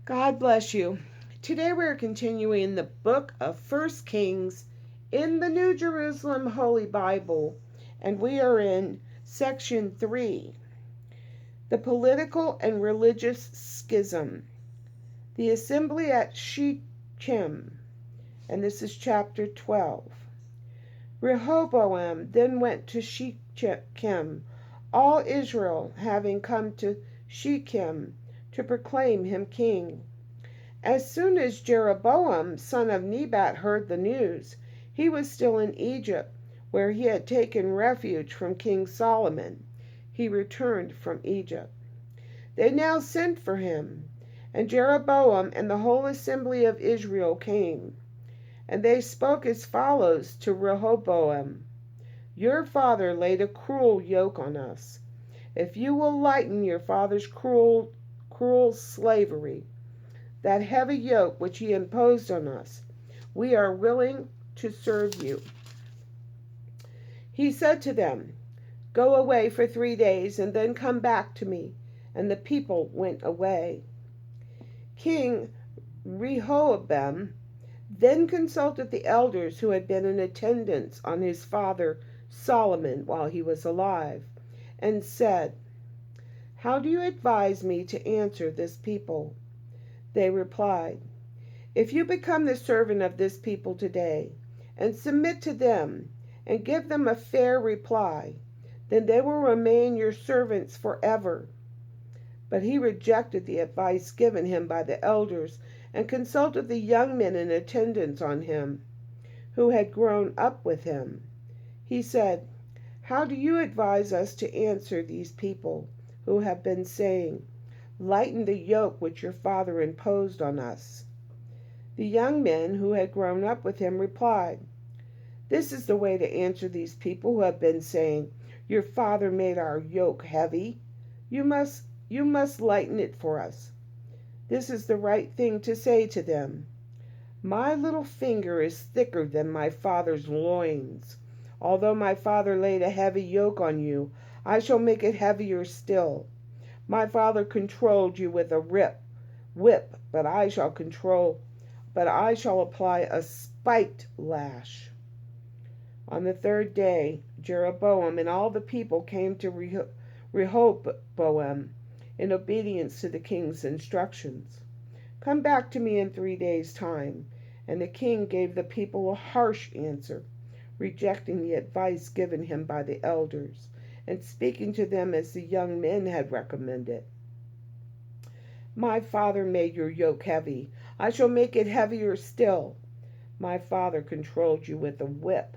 God bless you. Today we're continuing the book of First Kings in the New Jerusalem Holy Bible, and we are in section 3, the political and religious schism, the assembly at Shechem, and this is chapter 12. Rehoboam then went to Shechem, all Israel having come to Shechem to proclaim him king. As soon as Jeroboam, son of Nebat, heard the news, he was still in Egypt, where he had taken refuge from King Solomon. He returned from Egypt. They now sent for him, and Jeroboam and the whole assembly of Israel came. And they spoke as follows to Rehoboam: Your father laid a cruel yoke on us. If you will lighten your father's cruel slavery, that heavy yoke which he imposed on us, we are willing to serve you. He said to them, Go away for 3 days, and then come back to me. And the people went away. King Rehoboam then consulted the elders who had been in attendance on his father Solomon while he was alive, and said, How do you advise me to answer this people? They replied, If you become the servant of this people today, and submit to them, and give them a fair reply, then they will remain your servants forever. But he rejected the advice given him by the elders, and consulted the young men in attendance on him, who had grown up with him. He said, How do you advise us to answer these people, who have been saying, Lighten the yoke which your father imposed on us? The young men who had grown up with him replied, This is the way to answer these people who have been saying, Your father made our yoke heavy. You must lighten it for us. This is the right thing to say to them. My little finger is thicker than my father's loins. Although my father laid a heavy yoke on you, I shall make it heavier still. My father controlled you with a whip, but I shall apply a spiked lash. On the 3rd day, Jeroboam and all the people came to Rehoboam in obedience to the king's instructions. Come back to me in 3 days' time. And the king gave the people a harsh answer, rejecting the advice given him by the elders, and speaking to them as the young men had recommended. My father made your yoke heavy. I shall make it heavier still. My father controlled you with a whip,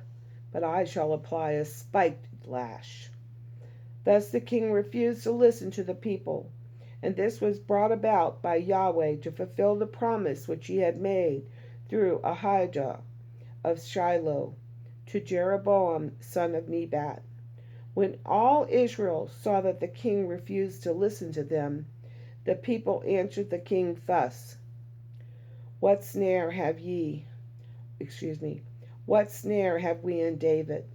but I shall apply a spiked lash. Thus the king refused to listen to the people, and this was brought about by Yahweh to fulfill the promise which he had made through Ahijah of Shiloh to Jeroboam son of Nebat. When all Israel saw that the king refused to listen to them, the people answered the king thus: What snare have we in David?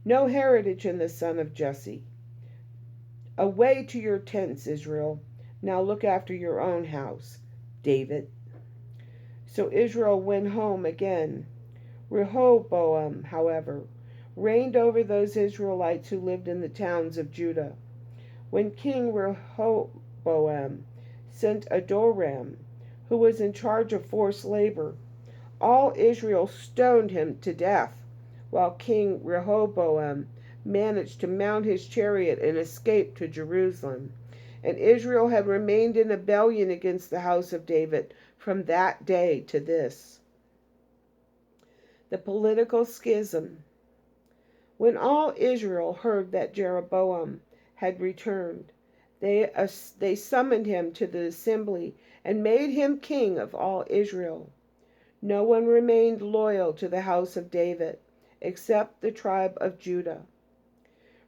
No heritage in the son of Jesse. Away to your tents, Israel. Now look after your own house, David. So Israel went home again. Rehoboam, however, reigned over those Israelites who lived in the towns of Judah. When King Rehoboam sent Adoram, who was in charge of forced labor, all Israel stoned him to death, while King Rehoboam managed to mount his chariot and escape to Jerusalem. And Israel had remained in rebellion against the house of David from that day to this. The political schism. When all Israel heard that Jeroboam had returned, they summoned him to the assembly and made him king of all Israel. No one remained loyal to the house of David except the tribe of Judah.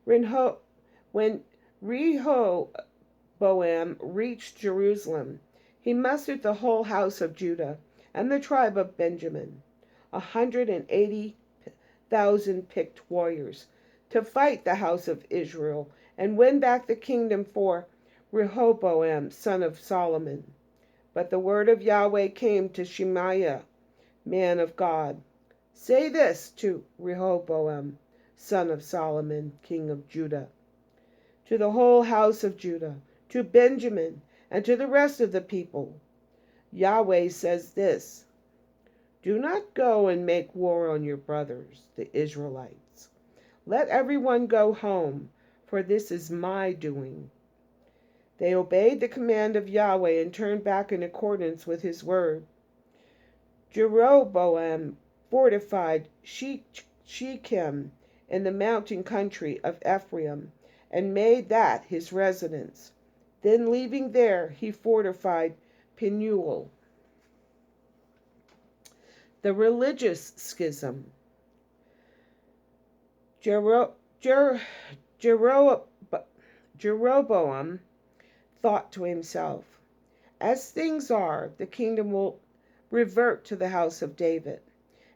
When Rehoboam reached Jerusalem, he mustered the whole house of Judah and the tribe of Benjamin, 180,000 picked warriors, to fight the house of Israel and win back the kingdom for Rehoboam, son of Solomon. But the word of Yahweh came to Shemaiah, man of God. Say this to Rehoboam, son of Solomon, king of Judah, to the whole house of Judah, to Benjamin, and to the rest of the people. Yahweh says this: Do not go and make war on your brothers, the Israelites. Let everyone go home, for this is my doing. They obeyed the command of Yahweh and turned back in accordance with his word. Jeroboam fortified Shechem in the mountain country of Ephraim and made that his residence. Then, leaving there, he fortified Penuel. The religious schism. Jeroboam thought to himself, As things are, the kingdom will revert to the house of David.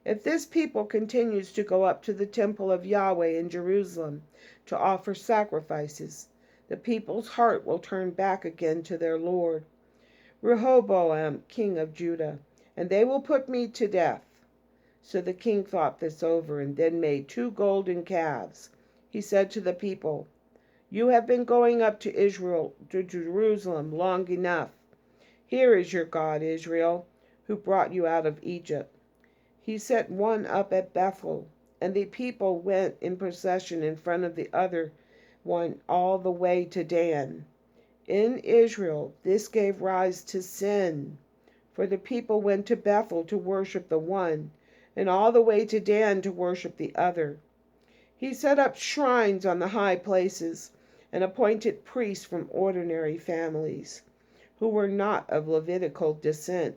If this people continues to go up to the temple of Yahweh in Jerusalem to offer sacrifices, the people's heart will turn back again to their Lord, Rehoboam, king of Judah, and they will put me to death. So the king thought this over and then made 2 golden calves. He said to the people, You have been going up to Jerusalem long enough. Here is your God, Israel, who brought you out of Egypt. He set one up at Bethel, and the people went in procession in front of the other one all the way to Dan. In Israel, this gave rise to sin, for the people went to Bethel to worship the one, and all the way to Dan to worship the other. He set up shrines on the high places, and appointed priests from ordinary families, who were not of Levitical descent.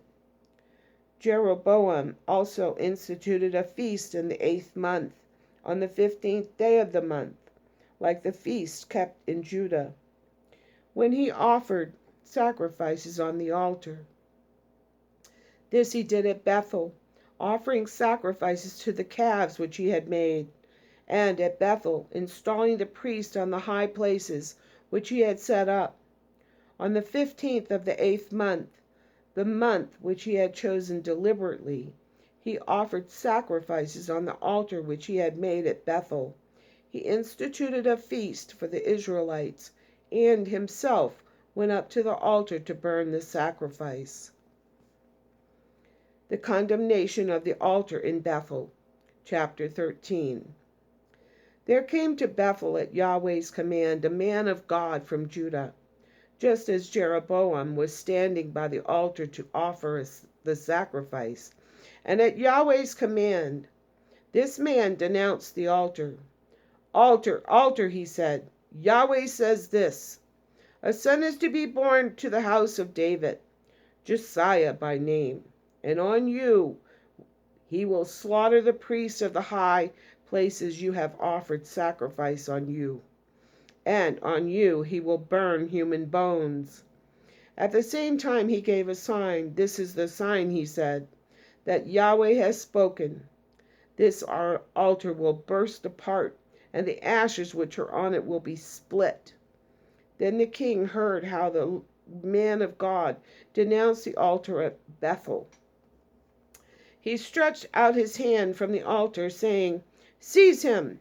Jeroboam also instituted a feast in the 8th month, on the 15th day of the month, like the feast kept in Judah, when he offered sacrifices on the altar. This he did at Bethel, offering sacrifices to the calves which he had made, and at Bethel, installing the priests on the high places which he had set up. On the 15th of the 8th month, the month which he had chosen deliberately, he offered sacrifices on the altar which he had made at Bethel. He instituted a feast for the Israelites, and himself went up to the altar to burn the sacrifice. The condemnation of the altar in Bethel. Chapter 13. There came to Bethel at Yahweh's command a man of God from Judah, just as Jeroboam was standing by the altar to offer the sacrifice. And at Yahweh's command, this man denounced the altar. Altar, altar, he said, Yahweh says this: A son is to be born to the house of David, Josiah by name, and on you he will slaughter the priests of the high places you have offered sacrifice on you, and on you he will burn human bones. At the same time he gave a sign. This is the sign, he said, that Yahweh has spoken. This our altar will burst apart, and the ashes which are on it will be split. Then the king heard how the man of God denounced the altar at Bethel. He stretched out his hand from the altar, saying, Seize him!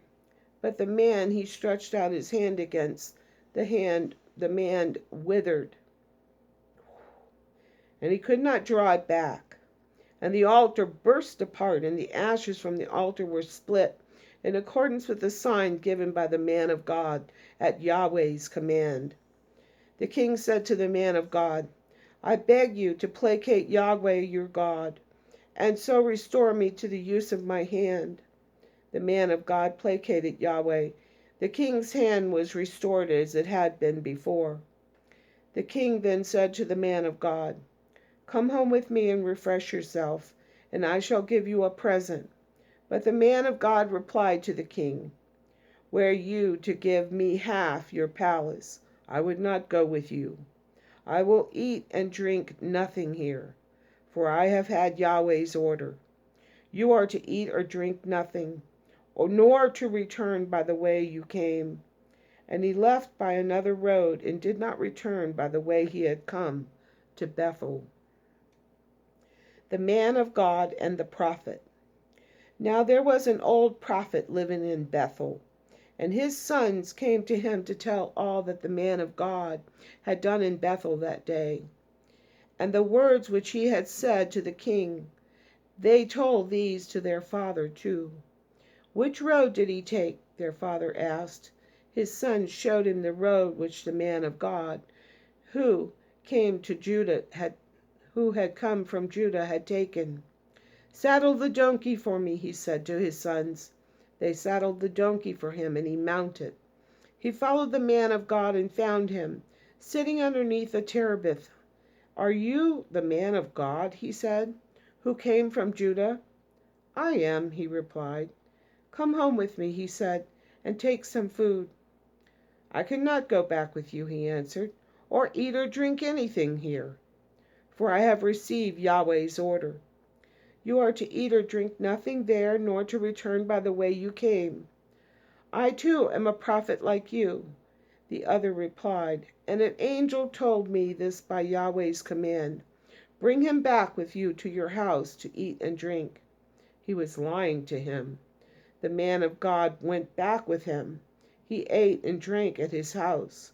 But the man he stretched out his hand against, the man withered, and he could not draw it back. And the altar burst apart, and the ashes from the altar were split, in accordance with the sign given by the man of God at Yahweh's command. The king said to the man of God, I beg you to placate Yahweh your God, and so restore me to the use of my hand. The man of God placated Yahweh. The king's hand was restored as it had been before. The king then said to the man of God, Come home with me and refresh yourself, and I shall give you a present. But the man of God replied to the king, Were you to give me half your palace, I would not go with you. I will eat and drink nothing here, for I have had Yahweh's order. You are to eat or drink nothing, nor to return by the way you came. And he left by another road and did not return by the way he had come to Bethel. The man of God and the prophet. Now there was an old prophet living in Bethel, and his sons came to him to tell all that the man of God had done in Bethel that day, and the words which he had said to the king. They told these to their father too. Which road did he take? Their father asked. His sons showed him the road which the man of God, who came to Judah had who had come from Judah had taken. Saddle the donkey for me, he said to his sons. They saddled the donkey for him, and he mounted. He followed the man of God and found him, sitting underneath a terebinth. Are you the man of God, he said, who came from Judah? I am, he replied. Come home with me, he said, and take some food. I cannot go back with you, he answered, or eat or drink anything here, for I have received Yahweh's order. You are to eat or drink nothing there, nor to return by the way you came. I too am a prophet like you. The other replied, and an angel told me this by Yahweh's command. Bring him back with you to your house to eat and drink. He was lying to him. The man of God went back with him. He ate and drank at his house.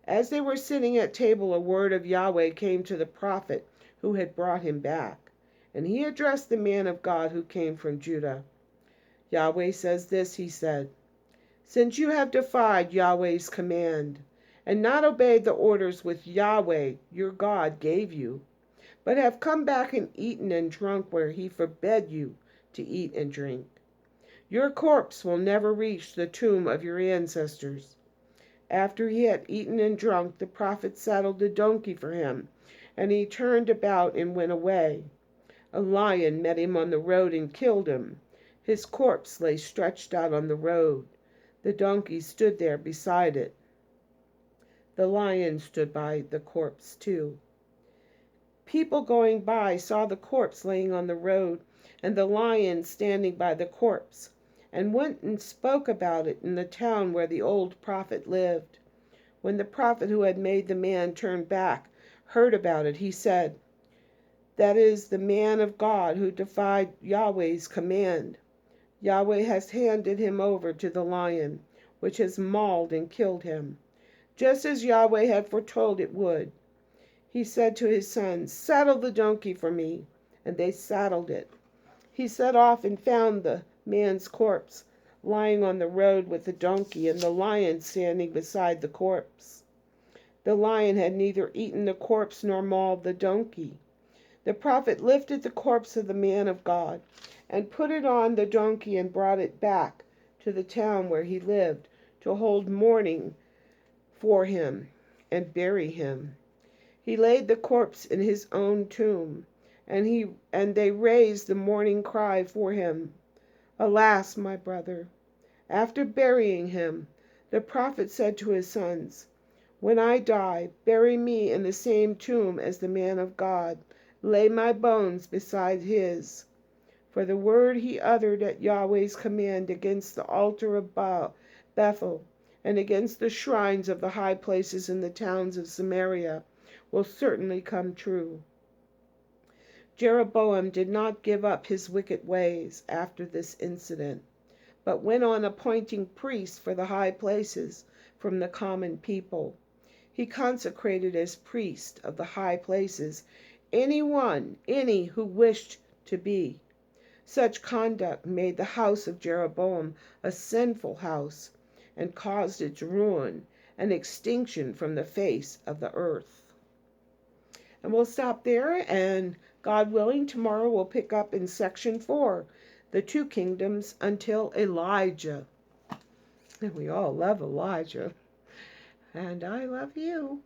As they were sitting at table, a word of Yahweh came to the prophet who had brought him back, and he addressed the man of God who came from Judah. Yahweh says this, he said, since you have defied Yahweh's command, and not obeyed the orders which Yahweh, your God, gave you, but have come back and eaten and drunk where he forbade you to eat and drink, your corpse will never reach the tomb of your ancestors. After he had eaten and drunk, the prophet saddled the donkey for him, and he turned about and went away. A lion met him on the road and killed him. His corpse lay stretched out on the road. The donkey stood there beside it. The lion stood by the corpse too. People going by saw the corpse laying on the road and the lion standing by the corpse, and went and spoke about it in the town where the old prophet lived. When the prophet who had made the man turn back heard about it, he said, that is the man of God who defied Yahweh's command. Yahweh has handed him over to the lion, which has mauled and killed him, just as Yahweh had foretold it would. He said to his sons, saddle the donkey for me, and they saddled it. He set off and found the man's corpse lying on the road with the donkey and the lion standing beside the corpse. The lion had neither eaten the corpse nor mauled the donkey. The prophet lifted the corpse of the man of God and put it on the donkey and brought it back to the town where he lived to hold mourning for him and bury him. He laid the corpse in his own tomb, and they raised the mourning cry for him. Alas, my brother! After burying him, the prophet said to his sons, when I die, bury me in the same tomb as the man of God. Lay my bones beside his. For the word he uttered at Yahweh's command against the altar of Bethel and against the shrines of the high places in the towns of Samaria will certainly come true. Jeroboam did not give up his wicked ways after this incident, but went on appointing priests for the high places from the common people. He consecrated as priest of the high places any who wished to be. Such conduct made the house of Jeroboam a sinful house and caused its ruin and extinction from the face of the earth. And we'll stop there, and God willing, tomorrow we'll pick up in section 4, the 2 kingdoms until Elijah. And we all love Elijah. And I love you.